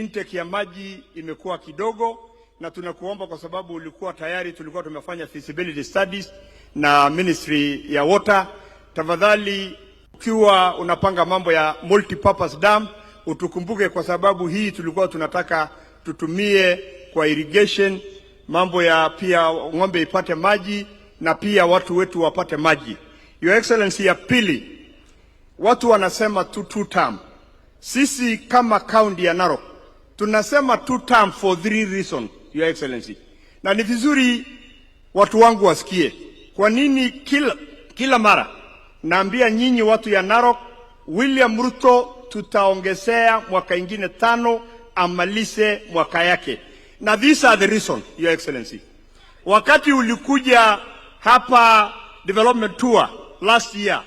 Intake ya maji imekuwa kidogo, na tunakuomba kwa sababu ulikuwa tayari tulikuwa tumefanya feasibility studies na Ministry ya Water. Tafadhali ukiwa unapanga mambo ya multipurpose dam utukumbuke, kwa sababu hii tulikuwa tunataka tutumie kwa irrigation, mambo ya pia ng'ombe ipate maji na pia watu wetu wapate maji. Your Excellency, ya pili, watu wanasema two term. Sisi kama county ya Narok tunasema 2 term for 3 reasons, Your Excellency. Na ni vizuri watu wangu wasikie. Kwa nini kila mara naambia nyinyi watu ya Narok, William Ruto tutaongezea mwaka ingine 5 amalize mwaka yake. Na these are the reasons, Your Excellency. Wakati ulikuja hapa development tour last year,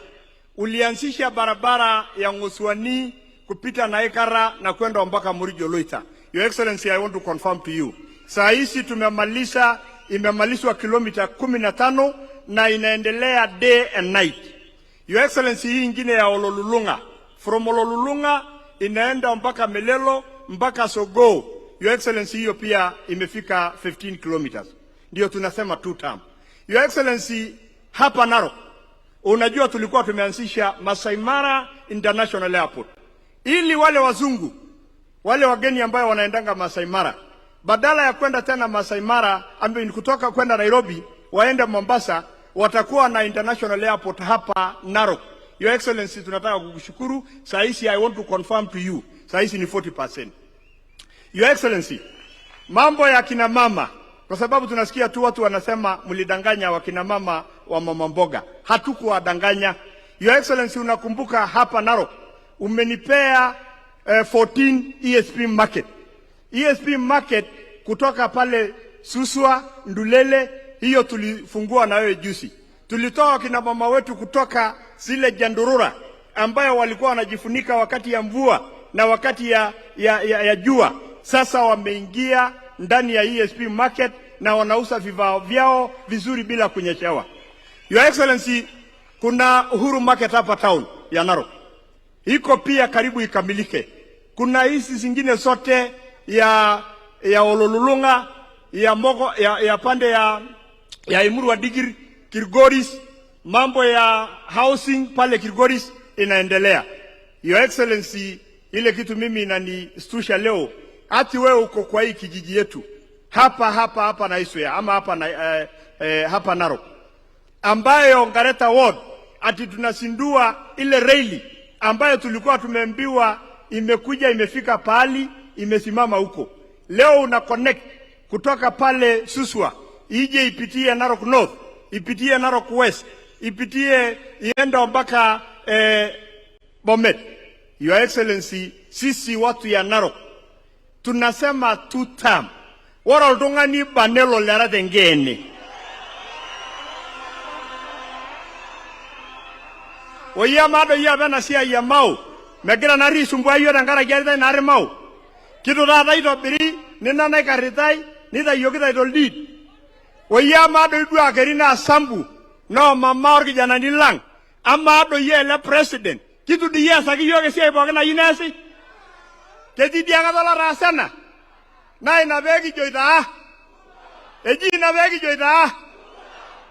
ulianzisha barabara ya Ngoswani kupita Naikara na kwenda mpaka Murijo Loita. Your Excellency, I want to confirm to you, saa hizi imemalizwa kilomita 15 na inaendelea day and night. Your Excellency, hii ingine ya Ololulunga, from Ololulunga inaenda mpaka Melelo mpaka Sogo. Your Excellency, hiyo pia imefika 15 kilometers. Ndio tunasema 2 term. Your Excellency, hapa Narok, unajua tulikuwa tumeanzisha Masai Mara International Airport, ili wale wazungu, wale wageni ambao wanaendanga Masai Mara, badala ya kwenda tena Masai Mara ambayo ni kutoka kwenda Nairobi waende Mombasa, watakuwa na international airport hapa Narok. Your Excellency, tunataka kukushukuru. Saa hizi I want to confirm to you, saa hizi ni 40%. Your Excellency, mambo ya kina mama, kwa sababu tunasikia tu watu wanasema mlidanganya wakina mama wa mama mboga. Hatukuwadanganya. Your Excellency, unakumbuka hapa Narok umenipea 14 ESP market. ESP market kutoka pale Suswa, Ndulele, hiyo tulifungua na wewe juzi. Tulitoa kina mama wetu kutoka zile Jandurura ambayo walikuwa wanajifunika wakati ya mvua na wakati ya jua. Sasa wameingia ndani ya ESP market na wanauza vivao vyao vizuri bila kunyeshewa. Your Excellency, kuna Uhuru market hapa town ya Narok, iko pia karibu ikamilike. Kuna hizi zingine zote ya Ololulunga, ya Mogo, ya pande ya Imuru wa Digiri, Kilgoris, mambo ya housing pale Kilgoris inaendelea. Your Excellency, ile kitu mimi inanistusha leo, ati wewe uko kwa hii kijiji yetu hapa na Iswea ama hapa Narok, ambayo Ngareta Ward ati tunasindua ile reli ambayo tulikuwa tumeambiwa imekuja imefika pahali imesimama huko. Leo una connect kutoka pale Suswa ije ipitie Narok North, ipitie Narok West, ipitie ienda mpaka Bomet. Your Excellency, sisi watu ya Narok tunasema 2 term. Wara ultung'ani banelo lera tengene. Oya mado ya bena siya ya mau. Megira nari sumbua iyo tengara kiaritai nari mau. Kitu tata itobiri, nina naikaritai, nita yokita itoldid. Oya mado idu akeri na sambu. No mama orkijana nilang. Ama ado ye ele president. Kitu di yesaki yoke siya ipoke na yinesi. Keti dianga tola rasana. Na inabegi joita. Eji inabegi joita.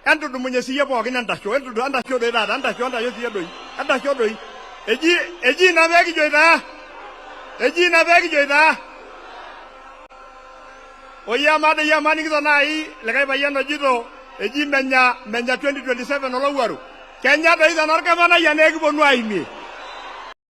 Entudu mwenye siya poke nandasho. Entudu andasho doi dada. Andasho siya doi. Andasho doi. Eji inabegi joita. Eji inabegi joita. Oya mada ya mani kito na hii. Lekai bayano jito. Eji menya 2027 olo waru. Kenya doi zanor kemana ya neki bonu aimie.